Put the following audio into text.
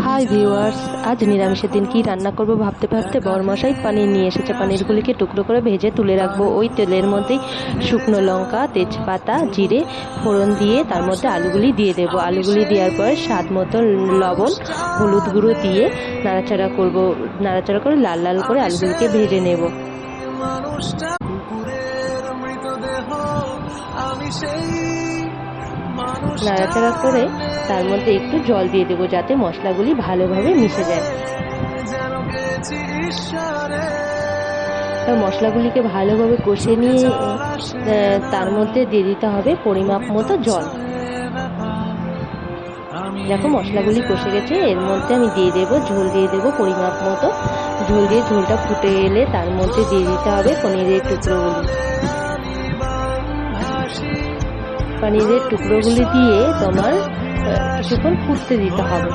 Hi viewers, আজ নিরামিষের দিন কি রান্না করব ভাবতে ভাবতে বরমশাই পনির নিয়ে এসেছে। পনিরগুলিকে টুকরো করে ভেজে তুলে রাখবো। ওই তেলের মধ্যেই শুকনো লঙ্কা, তেজপাতা, জিরে ফোড়ন দিয়ে তার মধ্যে আলুগুলি দিয়ে দেব। আলুগুলি দেওয়ার পরে স্বাদ মতো লবণ, হলুদ গুঁড়ো দিয়ে নাড়াচাড়া করব। নাড়াচাড়া করে লাল লাল করে আলুগুলিকে ভেজে নেব। নাড়াচাড়া করে তার মধ্যে একটু জল দিয়ে দেবো যাতে মশলাগুলি ভালোভাবে মিশে যায়। মশলাগুলিকে ভালোভাবে কষে নিয়ে তার মধ্যে দিয়ে দিতে হবে পরিমাপ মতো জল। দেখো মশলাগুলি কষে গেছে, এর মধ্যে আমি দিয়ে দেবো ঝোল, দিয়ে দেবো পরিমাপ মতো ঝোল। দিয়ে ঝোলটা ফুটে এলে তার মধ্যে দিয়ে দিতে হবে পনিরের টুকরোগুলি। পনিরের টুকরোগুলি দিয়ে তোমার কিছুক্ষণ ফুটতে দিতে হবে।